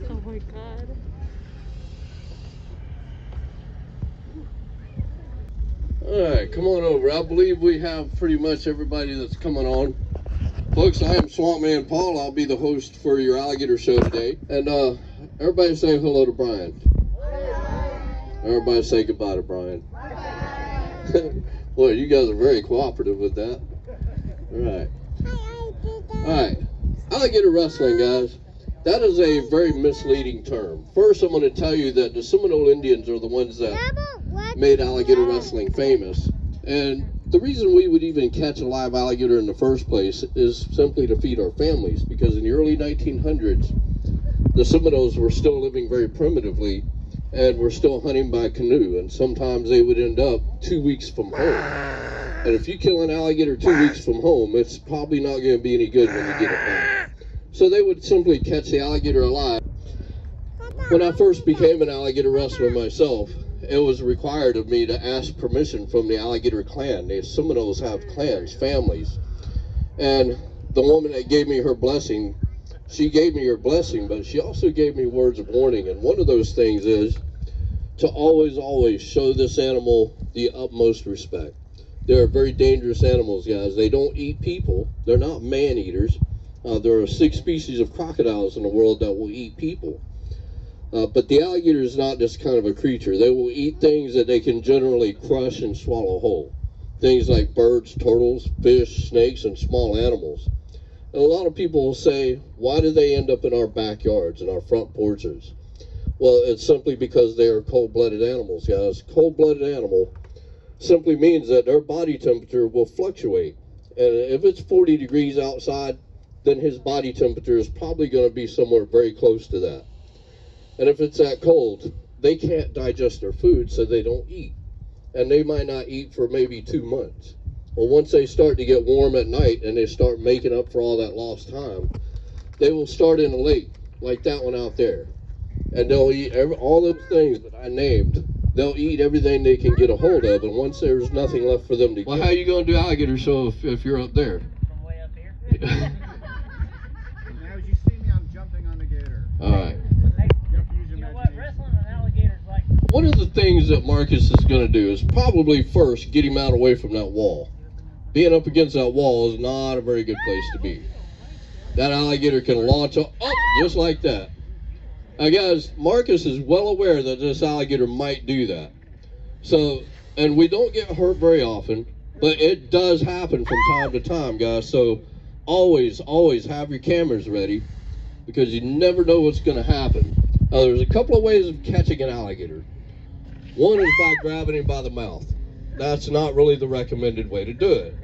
Oh my God. Alright, come on over. I believe we have pretty much everybody that's coming on. Folks, I am Swamp Man Paul. I'll be the host for your alligator show today. And everybody say hello to Brian. Everybody say goodbye to Brian. Boy, you guys are very cooperative with that. Alright. Alright. Alligator wrestling, guys. That is a very misleading term. First, I'm going to tell you that the Seminole Indians are the ones that made alligator wrestling famous. And the reason we would even catch a live alligator in the first place is simply to feed our families, because in the early 1900s, the Seminoles were still living very primitively and were still hunting by canoe, and sometimes they would end up 2 weeks from home. And if you kill an alligator 2 weeks from home, it's probably not going to be any good when you get it back. So they would simply catch the alligator alive. When I first became an alligator wrestler myself, it was required of me to ask permission from the alligator clan. The Seminoles have clans, families. And the woman that gave me her blessing, she gave me her blessing, but she also gave me words of warning. And one of those things is to always show this animal the utmost respect. They're very dangerous animals, guys. They don't eat people. They're not man-eaters. There are 6 species of crocodiles in the world that will eat people. But the alligator is not this kind of a creature. They will eat things that they can generally crush and swallow whole. Things like birds, turtles, fish, snakes, and small animals. And a lot of people will say, why do they end up in our backyards and our front porches? Well, it's simply because they are cold-blooded animals, guys. Cold-blooded animal simply means that their body temperature will fluctuate. And if it's 40 degrees outside, then his body temperature is probably going to be somewhere very close to that. And if it's that cold, they can't digest their food, so they don't eat. And they might not eat for maybe 2 months. Well, once they start to get warm at night and they start making up for all that lost time, they will start in a lake, like that one out there. And they'll eat all those things that I named. They'll eat everything they can get a hold of, and once there's nothing left for them to eat. Well, how are you going to do alligator show if you're up there? From way up here. Now, as you see me, I'm jumping on the gator. All right. You know what? Wrestling an alligator's like... One of the things that Marcus is going to do is probably first get him out away from that wall. Being up against that wall is not a very good place to be. That alligator can launch up just like that. Now guys, Marcus is well aware that this alligator might do that. So, and we don't get hurt very often, but it does happen from time to time, guys. So always have your cameras ready, because you never know what's going to happen. Now, there's a couple of ways of catching an alligator. One is by grabbing him by the mouth. That's not really the recommended way to do it.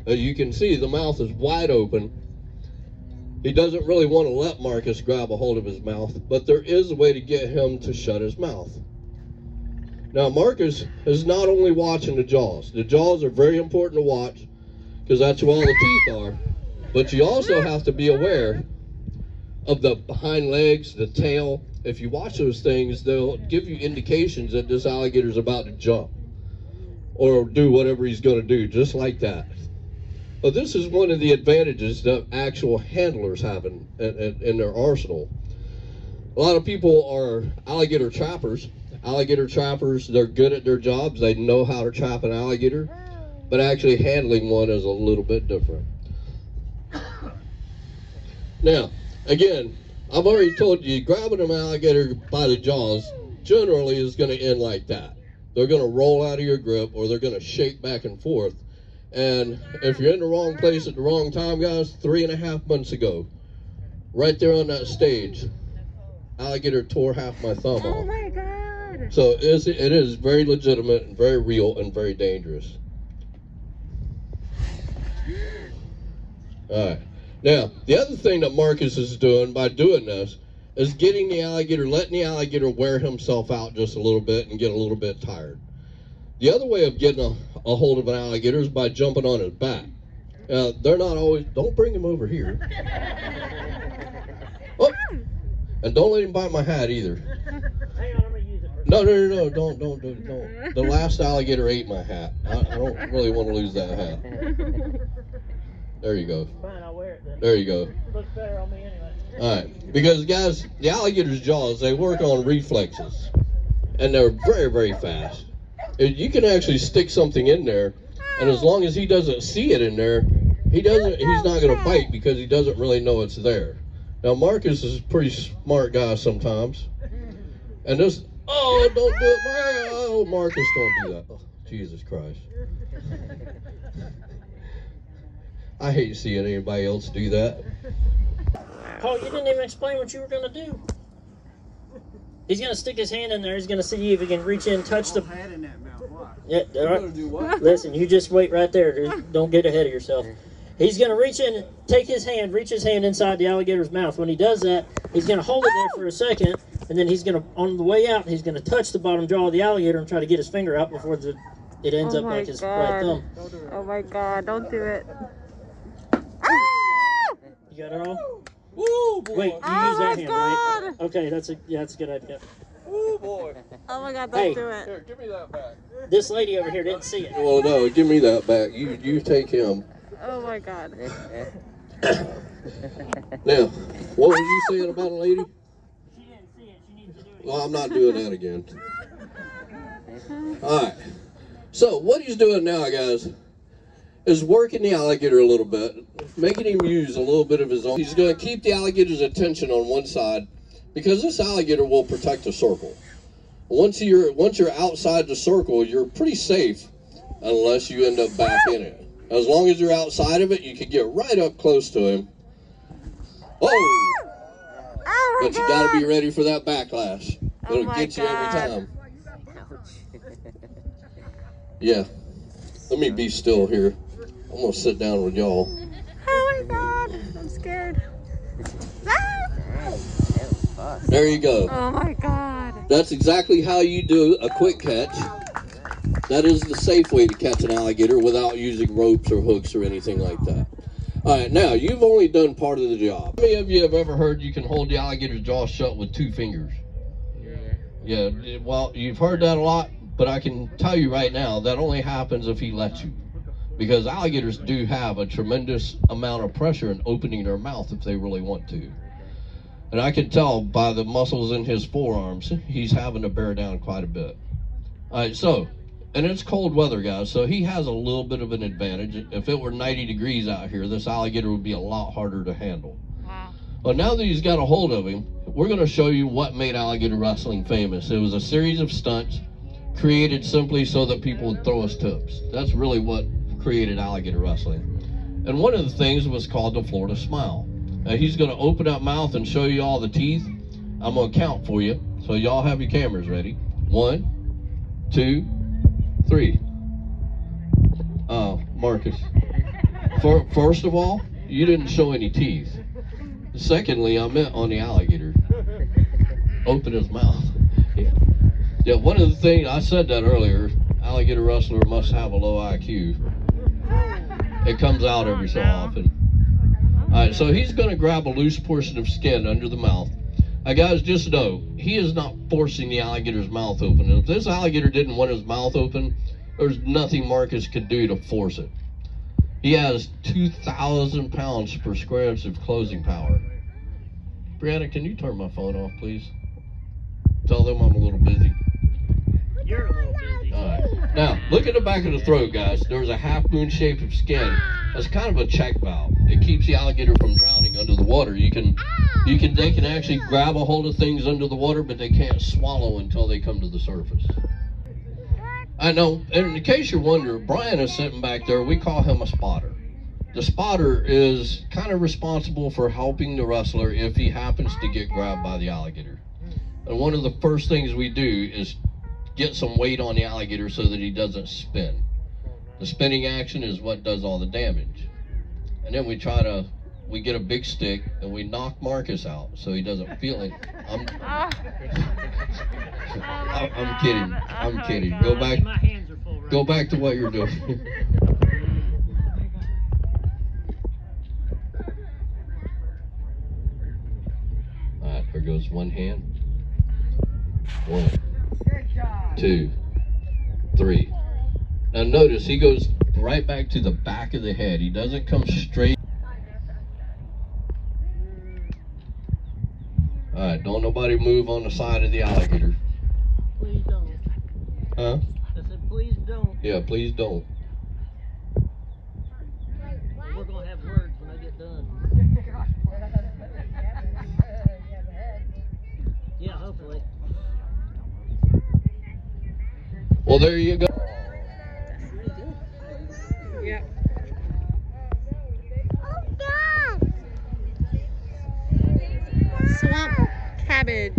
As you can see, the mouth is wide open. He doesn't really want to let Marcus grab a hold of his mouth, but there is a way to get him to shut his mouth. Now, Marcus is not only watching the jaws. The jaws are very important to watch, because that's where all the teeth are. But you also have to be aware of the hind legs, the tail. If you watch those things, they'll give you indications that this alligator is about to jump or do whatever he's going to do, just like that. But this is one of the advantages that actual handlers have in their arsenal. A lot of people are alligator trappers. Alligator trappers, they're good at their jobs. They know how to trap an alligator, but actually handling one is a little bit different. Now, again, I've already told you, grabbing an alligator by the jaws generally is going to end like that. They're going to roll out of your grip, or they're going to shake back and forth. And if you're in the wrong place at the wrong time, guys, 3.5 months ago, right there on that stage, alligator tore half my thumb off. Oh my God! So it is very legitimate and very real and very dangerous. All right. Now, the other thing that Marcus is doing by doing this is getting the alligator, letting the alligator wear himself out just a little bit and get a little bit tired. The other way of getting a hold of an alligator is by jumping on his back. They're not always, don't bring him over here. Oh, and don't let him bite my hat either. Hang on, I'm gonna use it for No, don't. The last alligator ate my hat. I don't really want to lose that hat. There you go. Fine, I'll wear it then. There you go. Looks better on me anyway. All right, because guys, the alligator's jaws, they work on reflexes, and they're very, very fast. You can actually stick something in there, and as long as he doesn't see it in there, he's not going to bite because he doesn't really know it's there. Now Marcus is a pretty smart guy sometimes, and this, oh, don't do it, oh, Marcus, don't do that. Oh, Jesus Christ. I hate seeing anybody else do that. Paul, you didn't even explain what you were gonna do. He's gonna stick his hand in there. He's gonna see if he can reach in, touch the. Head in that mouth. What? Yeah, all right. Listen, you just wait right there. Don't get ahead of yourself. He's gonna reach in, take his hand, reach his hand inside the alligator's mouth. When he does that, he's gonna hold it there for a second, and then he's gonna, on the way out, he's gonna touch the bottom jaw of the alligator and try to get his finger out before it ends up like his right thumb. Oh my God, don't do it. You got it all? Woo, boy. Wait, you use that hand, God. right? Okay, that's a good idea. Woo, boy. Oh my God, don't Hey. do it. Here, give me that back. This lady over here didn't see it. Well, no, give me that back. You take him. Oh my God. Now, what was you saying about a lady? She didn't see it. She needs to do it. Well, I'm not doing that again. All right. So what he's doing now, guys, is working the alligator a little bit, making him use a little bit of his own. He's going to keep the alligator's attention on one side because this alligator will protect the circle. Once you're outside the circle, you're pretty safe unless you end up back in it. As long as you're outside of it, you can get right up close to him. Oh! But you got to be ready for that backlash. It'll get you every time. Yeah. Let me be still here. I'm going to sit down with y'all. Oh my God, I'm scared. There you go. Oh my God. That's exactly how you do a quick catch. That is the safe way to catch an alligator without using ropes or hooks or anything like that. All right, now, you've only done part of the job. How many of you have ever heard you can hold the alligator's jaw shut with 2 fingers? Yeah, well, you've heard that a lot, but I can tell you right now, that only happens if he lets you. Because alligators do have a tremendous amount of pressure in opening their mouth if they really want to. And I can tell by the muscles in his forearms, he's having to bear down quite a bit. All right, so, and it's cold weather, guys, so he has a little bit of an advantage. If it were 90 degrees out here, this alligator would be a lot harder to handle. Wow. But now that he's got a hold of him, we're going to show you what made alligator wrestling famous. It was a series of stunts created simply so that people would throw us tips. That's really what created alligator wrestling. And one of the things was called the Florida Smile. Now he's going to open up mouth and show you all the teeth. I'm going to count for you, so y'all have your cameras ready. 1, 2, 3. Marcus. First of all, you didn't show any teeth. Secondly, I meant on the alligator. Open his mouth. Yeah, one of the things, I said that earlier, alligator wrestler must have a low IQ. It comes out every so often. All right, so he's going to grab a loose portion of skin under the mouth. Now, guys, just know, he is not forcing the alligator's mouth open. And if this alligator didn't want his mouth open, there's nothing Marcus could do to force it. He has 2,000 pounds per square inch of closing power. Brianna, can you turn my phone off, please? Tell them I'm a little busy. You're a little busy. All right. Now, look at the back of the throat, guys. There's a half moon shape of skin. That's kind of a check valve. It keeps the alligator from drowning under the water. They can actually grab a hold of things under the water, but they can't swallow until they come to the surface. I know, and in case you're wondering, Brian is sitting back there. We call him a spotter. The spotter is kind of responsible for helping the wrestler if he happens to get grabbed by the alligator. And one of the first things we do is get some weight on the alligator so that he doesn't spin. The spinning action is what does all the damage. And then we try to we get a big stick and we knock Marcus out so he doesn't feel it. I'm kidding. I'm kidding. Go back. My hands are full, right? Go back to what you're doing. All right, there goes one hand. 1, 2, 3. Now notice he goes right back to the back of the head. He doesn't come straight. All right, don't nobody move on the side of the alligator. Please don't. Huh? I said, please don't. Yeah, please don't. We're going to have words when I get done. Yeah, hopefully. Well, there you go. Yep. Swamp cabbage.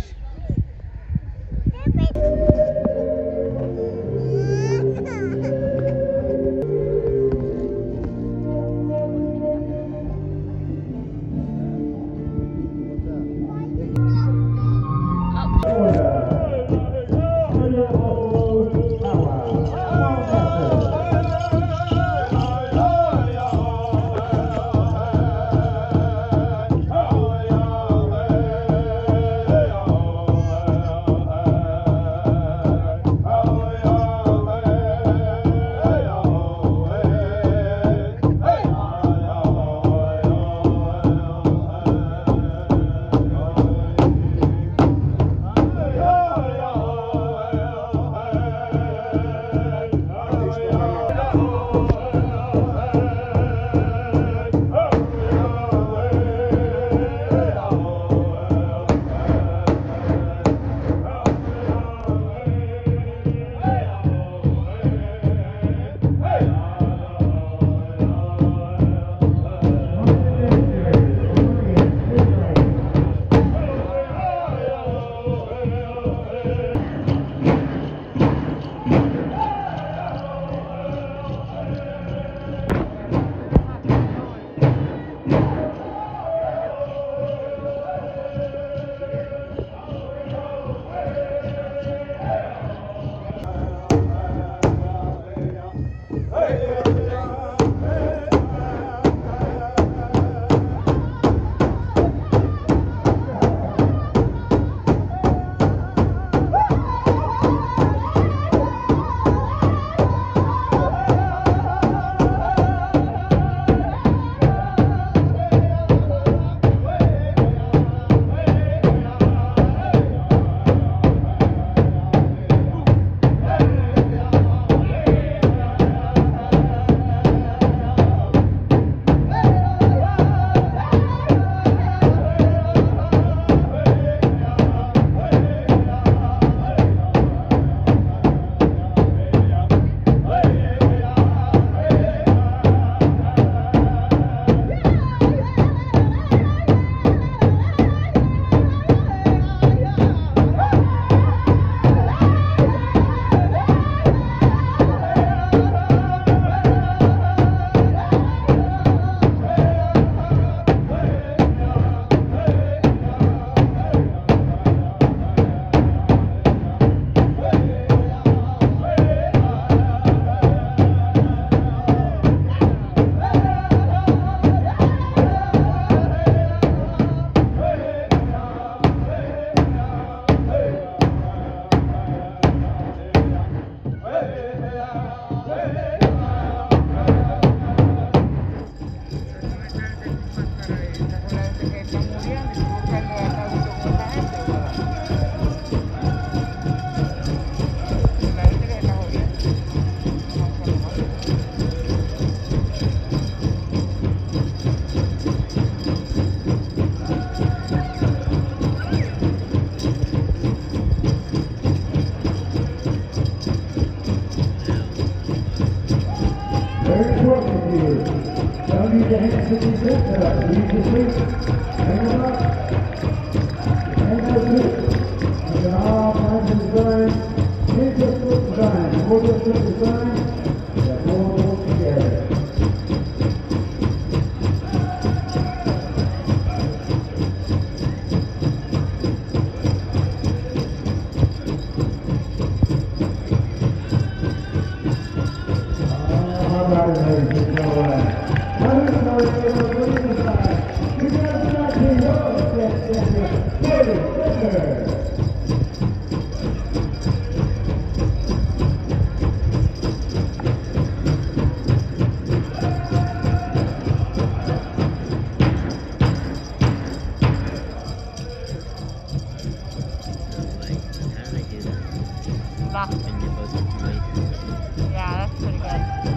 Baba. And you're both amazing. Yeah, that's pretty good.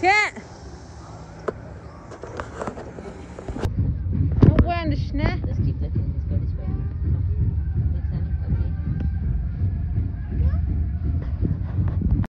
Tent.